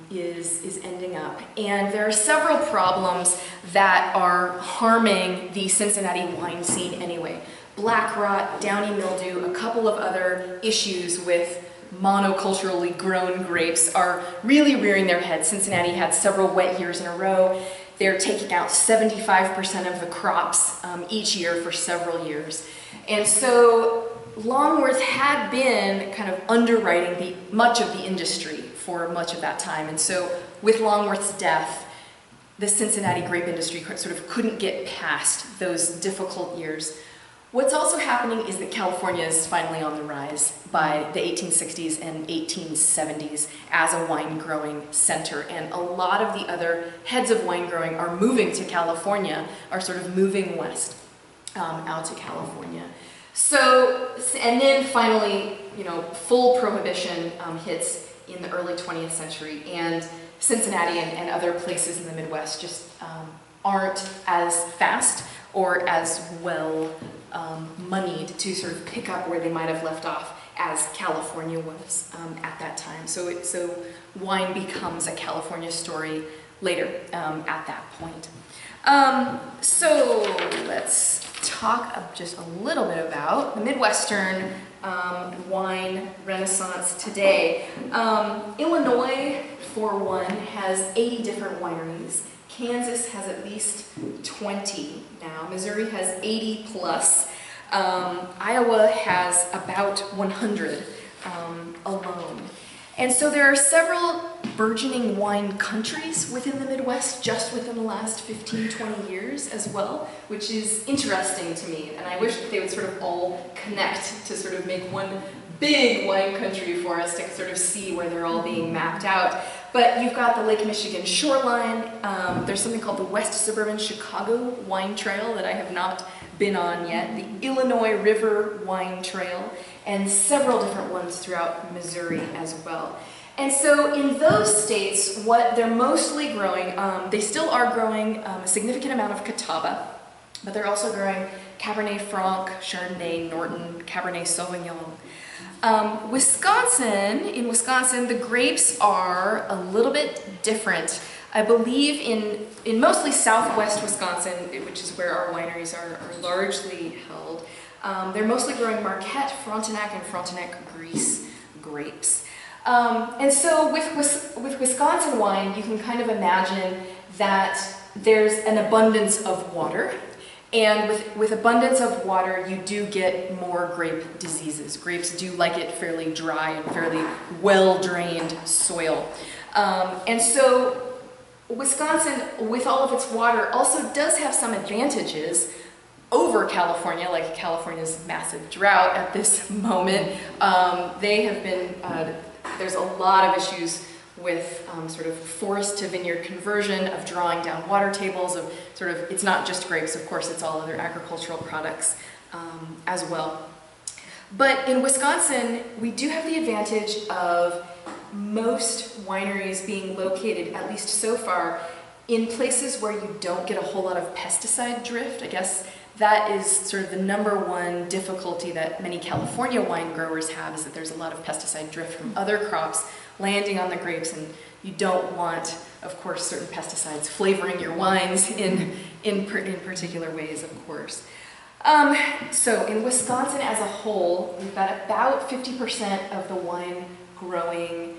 C: is ending up. And there are several problems that are harming the Cincinnati wine scene anyway. Black rot, downy mildew, a couple of other issues with monoculturally grown grapes are really rearing their heads. Cincinnati had several wet years in a row. They're taking out 75% of the crops each year for several years. And so Longworth had been kind of underwriting much of the industry for much of that time. And so with Longworth's death, the Cincinnati grape industry sort of couldn't get past those difficult years. What's also happening is that California is finally on the rise by the 1860s and 1870s as a wine growing center. And a lot of the other heads of wine growing are moving to California, are sort of moving west out to California. So, and then finally, full prohibition hits in the early 20th century, and Cincinnati and other places in the Midwest just aren't as fast or as well moneyed to sort of pick up where they might have left off as California was at that time. So wine becomes a California story later at that point. So let's talk just a little bit about the Midwestern wine renaissance today. Illinois, for one, has 80 different wineries. Kansas has at least 20 now. Missouri has 80 plus. Iowa has about 100 alone. And so there are several burgeoning wine countries within the Midwest just within the last 15, 20 years as well, which is interesting to me. And I wish that they would sort of all connect to sort of make one big wine country for us to sort of see where they're all being mapped out. But you've got the Lake Michigan shoreline. There's something called the West Suburban Chicago Wine Trail that I have not been on yet, the Illinois River Wine Trail, and several different ones throughout Missouri as well. And so in those states, what they're mostly growing, they still are growing a significant amount of Catawba, but they're also growing Cabernet Franc, Chardonnay, Norton, Cabernet Sauvignon. In Wisconsin, the grapes are a little bit different. I believe in mostly southwest Wisconsin, which is where our wineries are largely held, they're mostly growing Marquette, Frontenac, and Frontenac Grise grapes. And so with Wisconsin wine, you can kind of imagine that there's an abundance of water. And with abundance of water, you do get more grape diseases. Grapes do like it fairly dry and fairly well-drained soil. And so Wisconsin, with all of its water, also does have some advantages over California, like California's massive drought at this moment. They have been, there's a lot of issues with sort of forest to vineyard conversion, of drawing down water tables, of sort of, it's not just grapes, of course, it's all other agricultural products as well. But in Wisconsin, we do have the advantage of most wineries being located, at least so far, in places where you don't get a whole lot of pesticide drift. I guess that is sort of the number one difficulty that many California wine growers have, is that there's a lot of pesticide drift from other crops landing on the grapes, and you don't want, of course, certain pesticides flavoring your wines in particular ways, of course. So in Wisconsin as a whole, we've got about 50% of the wine growing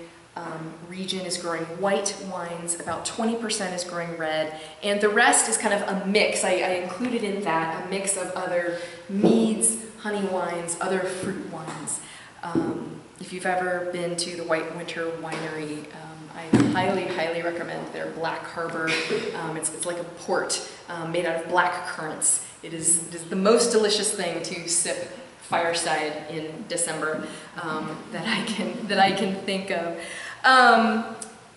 C: region is growing white wines, about 20% is growing red, and the rest is kind of a mix. I included in that a mix of other meads, honey wines, other fruit wines. If you've ever been to the White Winter Winery, I highly recommend their Black Harbor. It's like a port made out of black currants. It is the most delicious thing to sip fireside in December that I can think of.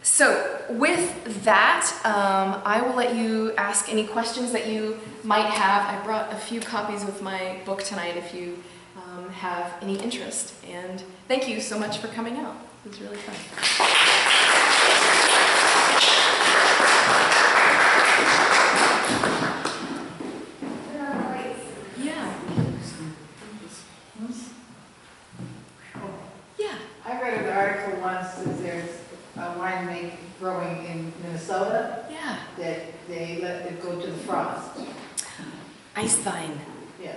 C: So with that, I will let you ask any questions that you might have. I brought a few copies of my book tonight if you have any interest. And thank you so much for coming out. It was really fun.
D: I read an article once that there's a winemaker growing in Minnesota.
C: Yeah.
D: That they let it go to the frost.
C: Ice vine.
D: Yeah.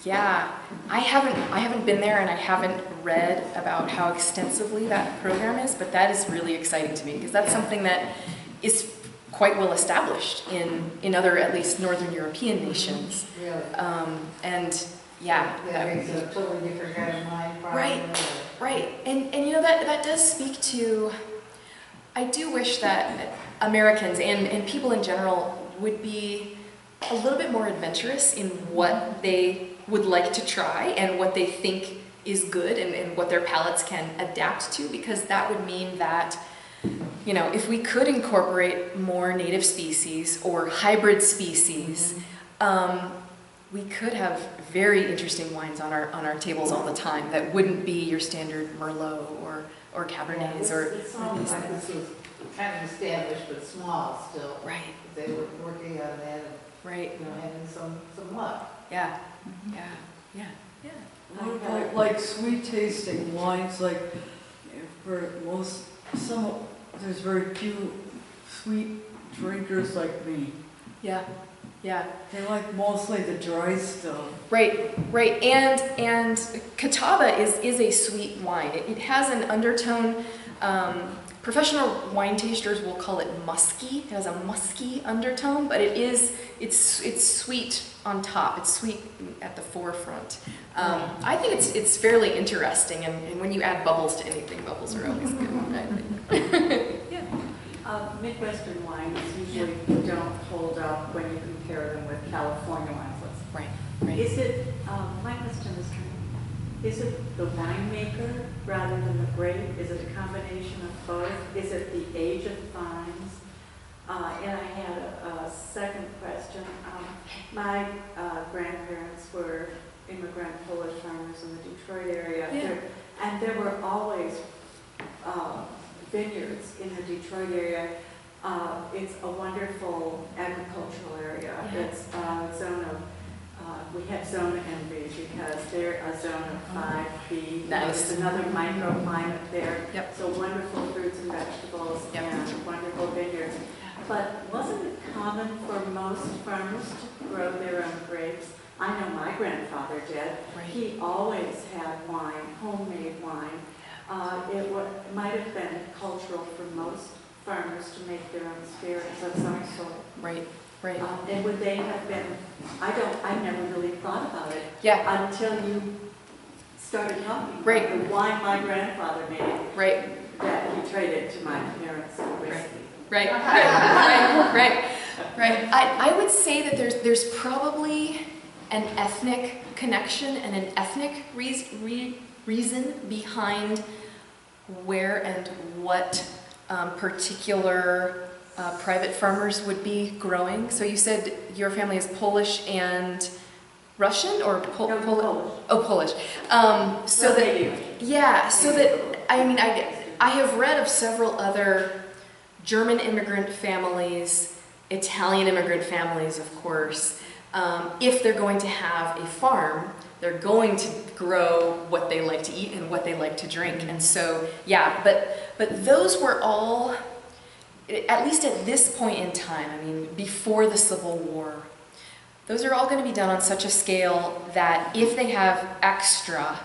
C: Yeah. I haven't been there, and I haven't read about how extensively that program is, but that is really exciting to me, because that's something that is quite well established in other, at least Northern European nations.
D: Really.
C: And yeah.
D: That makes a totally different kind of wine.
C: Right. And you know, that does speak to, I do wish that Americans and people in general would be a little bit more adventurous in what they would like to try and what they think is good, and what their palates can adapt to, because that would mean that, you know, if we could incorporate more native species or hybrid species, we could have very interesting wines on our tables all the time that wouldn't be your standard Merlot or Cabernets
D: It sounds like this was kind of established but small still.
C: Right.
D: They were working on that and
C: Right.
D: having some luck.
C: Yeah.
B: What about like sweet tasting wines, like for there's very few sweet drinkers like me.
C: Yeah.
B: They like mostly the dry stuff.
C: Right. And Catawba is a sweet wine. It has an undertone. Professional wine tasters will call it musky. It has a musky undertone, but it's sweet on top. It's sweet at the forefront. I think it's fairly interesting, and when you add bubbles to anything, bubbles are always good. I think. Yeah.
E: Midwestern wines usually don't hold up when you compare them with California wines.
C: Right.
E: Is it, my question is it the winemaker rather than the grape? Is it a combination of both? Is it the age of vines? And I had a second question. My grandparents were immigrant Polish farmers in the Detroit area.
C: Yeah.
E: And there were always vineyards in the Detroit area. It's a wonderful agricultural area.
C: Yeah.
E: It's a zone of, we have zone envy because they're a zone of 5B.
C: Nice.
E: There's another microclimate there.
C: Yep.
E: So wonderful fruits and vegetables
C: Yep.
E: and wonderful vineyards. But wasn't it common for most farmers to grow their own grapes? I know my grandfather did.
C: Right.
E: He always had wine, homemade wine. It might have been cultural for most farmers to make their own spirits of some sort.
C: Right, right.
E: And would they have been, I never really thought about it
C: Yeah,
E: until you started talking
C: Right.
E: about the wine my grandfather made
C: right,
E: that he traded to my parents for whiskey.
C: right, right. I would say that there's probably an ethnic connection and an ethnic reason behind where and what particular private farmers would be growing. So you said your family is Polish and Russian, or
E: No,
C: Polish?
E: Polish.
C: Oh, Polish. So
E: Well,
C: that,
E: they do.
C: yeah, so that, I mean, I have read of several other German immigrant families, Italian immigrant families, of course. If they're going to have a farm, they're going to grow what they like to eat and what they like to drink. And so, yeah, but those were all, at least at this point in time, I mean, before the Civil War, those are all going to be done on such a scale that if they have extra,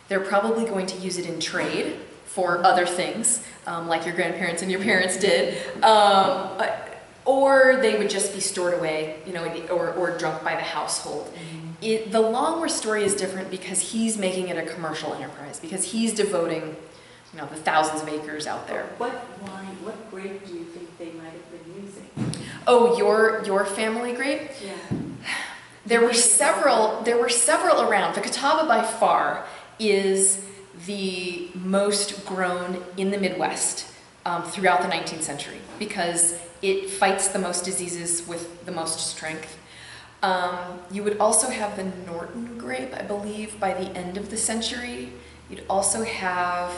C: they're probably going to use it in trade for other things, like your grandparents and your parents did, or they would just be stored away, you know, or drunk by the household. The Longworth story is different because he's making it a commercial enterprise, because he's devoting, you know, the thousands of acres out there.
E: What wine, what grape do you think they might have been using?
C: Oh, your family grape?
E: Yeah.
C: There were several around. The Catawba by far is the most grown in the Midwest throughout the 19th century because it fights the most diseases with the most strength. You would also have the Norton grape, I believe, by the end of the century. You'd also have,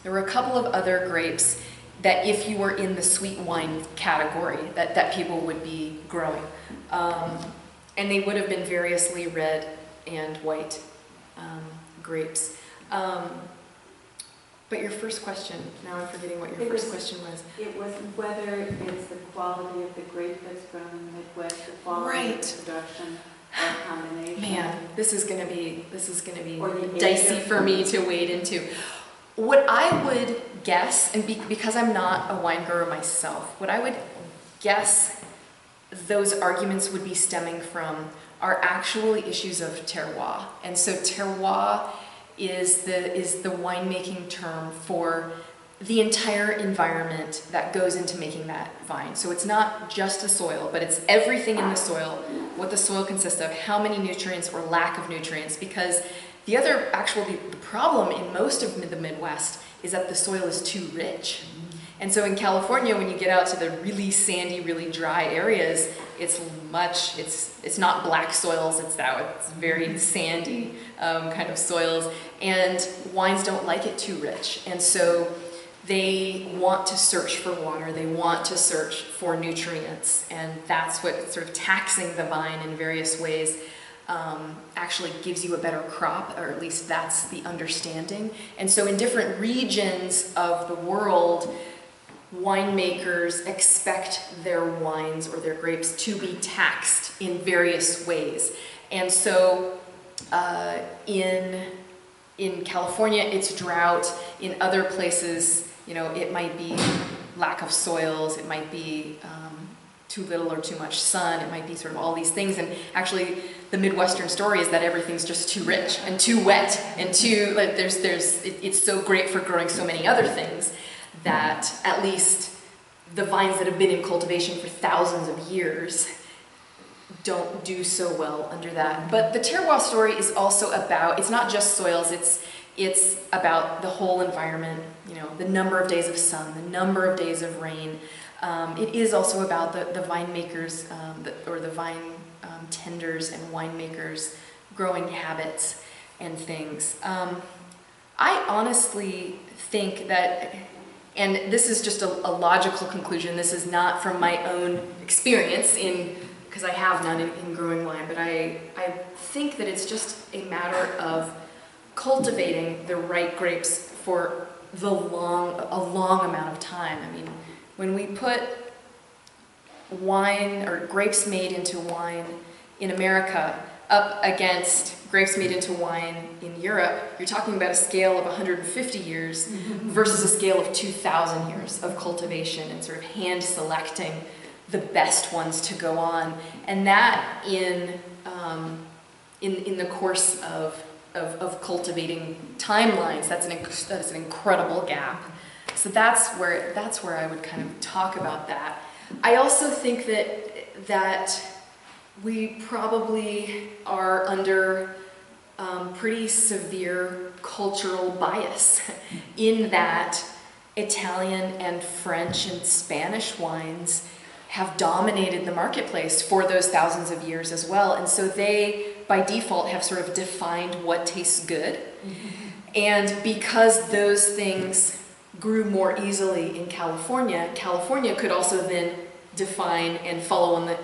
C: there were a couple of other grapes that if you were in the sweet wine category, that people would be growing. And they would have been variously red and white grapes. But your first question, now I'm forgetting what your first question was.
E: It was whether it's the quality of the grape that's grown in the Midwest, the quality of the production or combination.
C: Man, this is gonna be
E: Or the
C: dicey
E: age of-
C: for me to wade into. What I would guess, and because I'm not a wine grower myself, what I would guess those arguments would be stemming from are actually issues of terroir. And so terroir is the winemaking term for the entire environment that goes into making that vine. So it's not just the soil, but it's everything in the soil, what the soil consists of, how many nutrients or lack of nutrients, because the other the problem in most of the Midwest is that the soil is too rich. And so in California, when you get out to the really sandy, really dry areas, it's not black soils, it's very sandy kind of soils, and wines don't like it too rich. And so they want to search for water, they want to search for nutrients, and that's what sort of taxing the vine in various ways actually gives you a better crop, or at least that's the understanding. And so in different regions of the world, winemakers expect their wines or their grapes to be taxed in various ways. And so in California, it's drought. In other places, you know, it might be lack of soils, it might be too little or too much sun, it might be sort of all these things. And actually, the Midwestern story is that everything's just too rich and too wet and too, like, it's so great for growing so many other things that at least the vines that have been in cultivation for thousands of years don't do so well under that. But the terroir story is also about, it's not just soils, It's about the whole environment, you know, the number of days of sun, the number of days of rain. It is also about the winemakers, or the vine tenders and winemakers' growing habits and things. I honestly think that, and this is just a logical conclusion, this is not from my own experience because I have none in growing wine, but I think that it's just a matter of cultivating the right grapes for a long amount of time. I mean, when we put wine or grapes made into wine in America up against grapes made into wine in Europe, you're talking about a scale of 150 years versus a scale of 2,000 years of cultivation and sort of hand selecting the best ones to go on. And that in the course of cultivating timelines, that's an incredible gap. So that's where I would kind of talk about that. I also think that we probably are under pretty severe cultural bias in that Italian and French and Spanish wines have dominated the marketplace for those thousands of years as well. And so they, by default, have sort of defined what tastes good. And because those things grew more easily in California, California could also then define and follow on the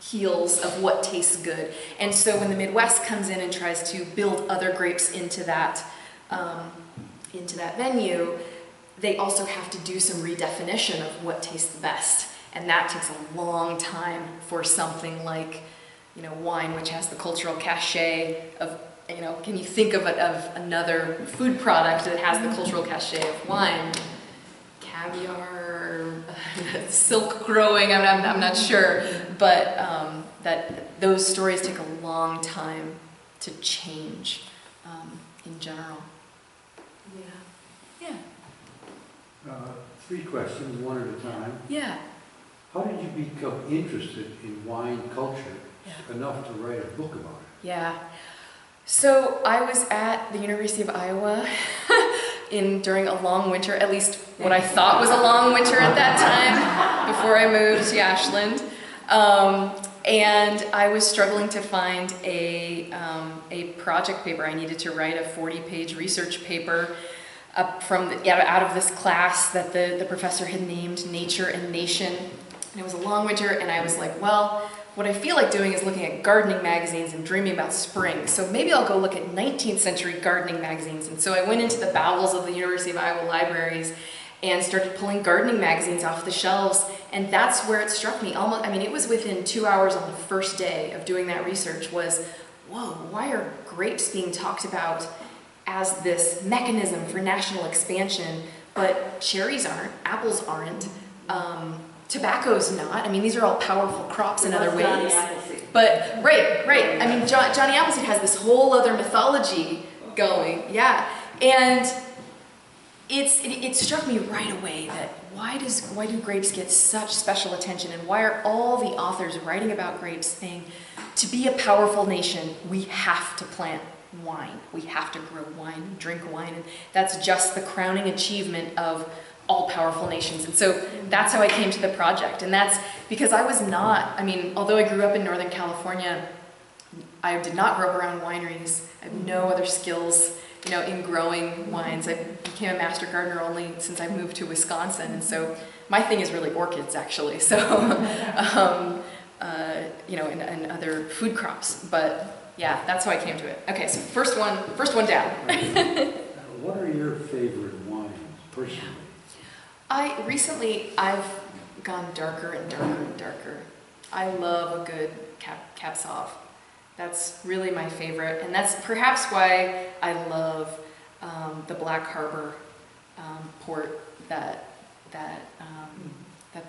C: heels of what tastes good. And so when the Midwest comes in and tries to build other grapes into that venue, they also have to do some redefinition of what tastes the best. And that takes a long time for something like, you know, wine, which has the cultural cachet of, you know, can you think of another food product that has the cultural cachet of wine? Caviar, silk growing, I'm not sure, but that those stories take a long time to change in general. Yeah.
F: Three questions, one at a time.
C: Yeah.
F: How did you become interested in wine culture enough to write a book about it?
C: Yeah. So I was at the University of Iowa during a long winter, at least what I thought was a long winter at that time, before I moved to Ashland. And I was struggling to find a project paper. I needed to write a 40-page research paper out of this class that the professor had named Nature and Nation. And it was a long winter, and I was like, well, what I feel like doing is looking at gardening magazines and dreaming about spring. So maybe I'll go look at 19th century gardening magazines. And so I went into the bowels of the University of Iowa libraries and started pulling gardening magazines off the shelves. And that's where it struck me. It was within 2 hours on the first day of doing that research was, whoa, why are grapes being talked about as this mechanism for national expansion, but cherries aren't, apples aren't, tobacco's not. I mean, these are all powerful crops in other ways. But, right. I mean, Johnny Appleseed has this whole other mythology going, yeah. And it struck me right away that why do grapes get such special attention, and why are all the authors writing about grapes saying, to be a powerful nation, we have to plant wine. We have to grow wine, drink wine, and that's just the crowning achievement of all powerful nations. And so that's how I came to the project. And that's because although I grew up in Northern California, I did not grow up around wineries. I have no other skills, in growing wines. I became a master gardener only since I moved to Wisconsin. And so my thing is really orchids, actually. So, and other food crops. But yeah, that's how I came to it. Okay, so first one down.
F: What are your favorite wines, personally?
C: I've gone darker and darker and darker. I love a good Cab Sauv. That's really my favorite, and that's perhaps why I love the Black Harbor port that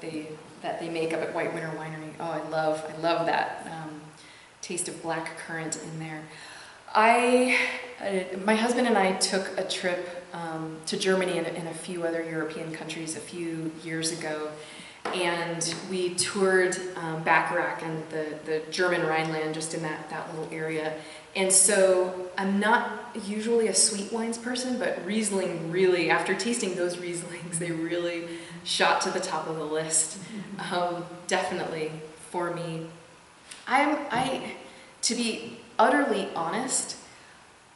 C: they make up at White Winter Winery. Oh, I love that taste of black currant in there. My husband and I took a trip to Germany and a few other European countries a few years ago, and we toured Bacharach and the German Rhineland, just in that little area. And so I'm not usually a sweet wines person, but Riesling really, after tasting those Rieslings, they really shot to the top of the list. Definitely for me. To be utterly honest,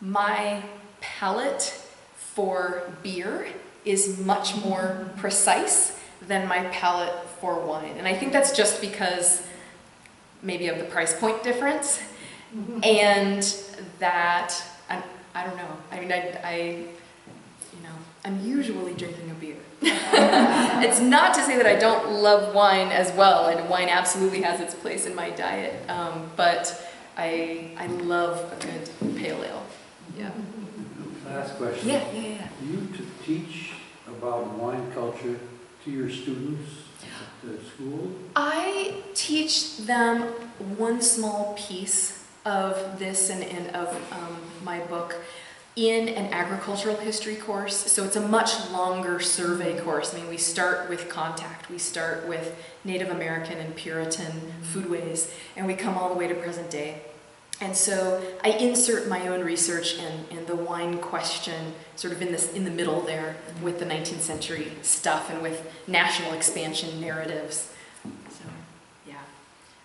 C: my palate for beer is much more precise than my palate for wine. And I think that's just because maybe of the price point difference, and that, I don't know. I mean, I'm usually drinking a beer. It's not to say that I don't love wine as well, and wine absolutely has its place in my diet, but I love a good pale ale. Yeah.
F: Last question.
C: Yeah.
F: Do you teach about wine culture to your students at the school?
C: I teach them one small piece of this and of my book in an agricultural history course. So it's a much longer survey course. I mean, we start with contact. We start with Native American and Puritan foodways, and we come all the way to present day. And so I insert my own research and the wine question sort of in the middle there with the 19th century stuff and with national expansion narratives. So, yeah.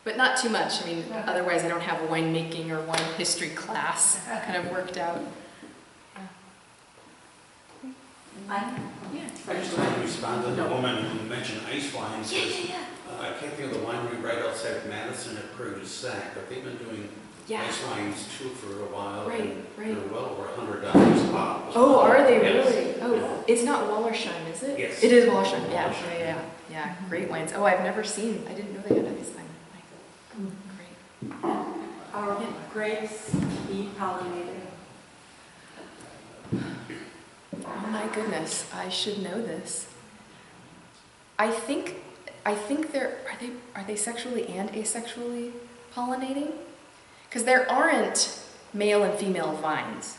C: But not too much. I mean, otherwise I don't have a winemaking or wine history class kind of worked out.
G: I just want to respond to the woman who mentioned ice wines.
C: Yeah.
G: I can't think of the winery right outside Madison at Prairie Sac, but they've been doing ice wines too for a while. And
C: Right.
G: they're well over $100 a pop.
C: Oh, are they
G: Yes.
C: really? Oh, it's not Wallersheim, is it?
G: Yes.
C: It is Wallersheim, yeah. Great wines. Oh, I've never seen, I didn't know they had ice wine. Great.
E: Are grapes bee pollinated?
C: Oh my goodness, I should know this. I think are they sexually and asexually pollinating? Because there aren't male and female vines.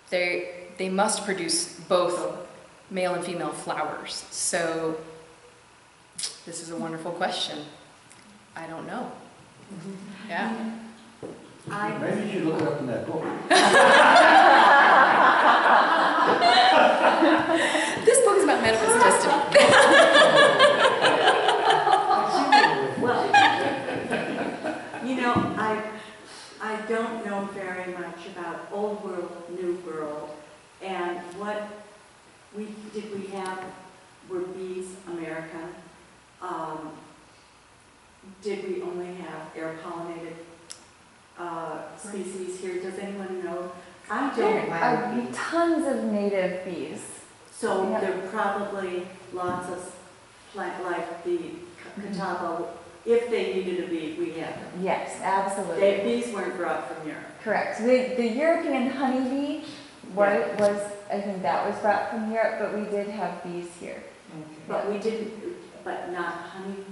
C: They must produce both male and female flowers. So this is a wonderful question. I don't know. Yeah.
F: Maybe you should look it up in that book.
C: This book is about manifest destiny.
E: Well, I don't know very much about Old World, New World, and what we have were bees American. Did we only have air-pollinated species here? Does anyone know? I don't.
H: There are tons of native bees.
E: So
H: Yeah.
E: there are probably lots of like the Catawba. If they needed a bee, we had them.
H: Yes, absolutely.
E: Bees weren't brought from Europe.
H: Correct. The European honeybee was, I think that was brought from Europe, but we did have bees here.
E: But we didn't, but not honey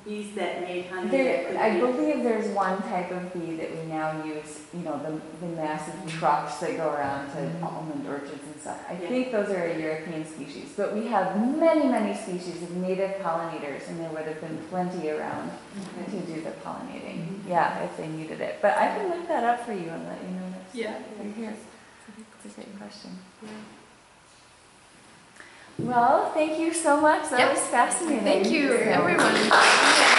E: bees that made honey.
H: I believe there's one type of bee that we now use, the massive trucks that go around to almond orchards and stuff. I think those are a European species, but we have many, many species of native pollinators, and there would have been plenty around to do the pollinating. Yeah, if they needed it. But I can look that up for you and let you know next
C: Yeah.
H: time you're here. It's a great question. Well, thank you so much. That was fascinating.
C: Thank you, everyone.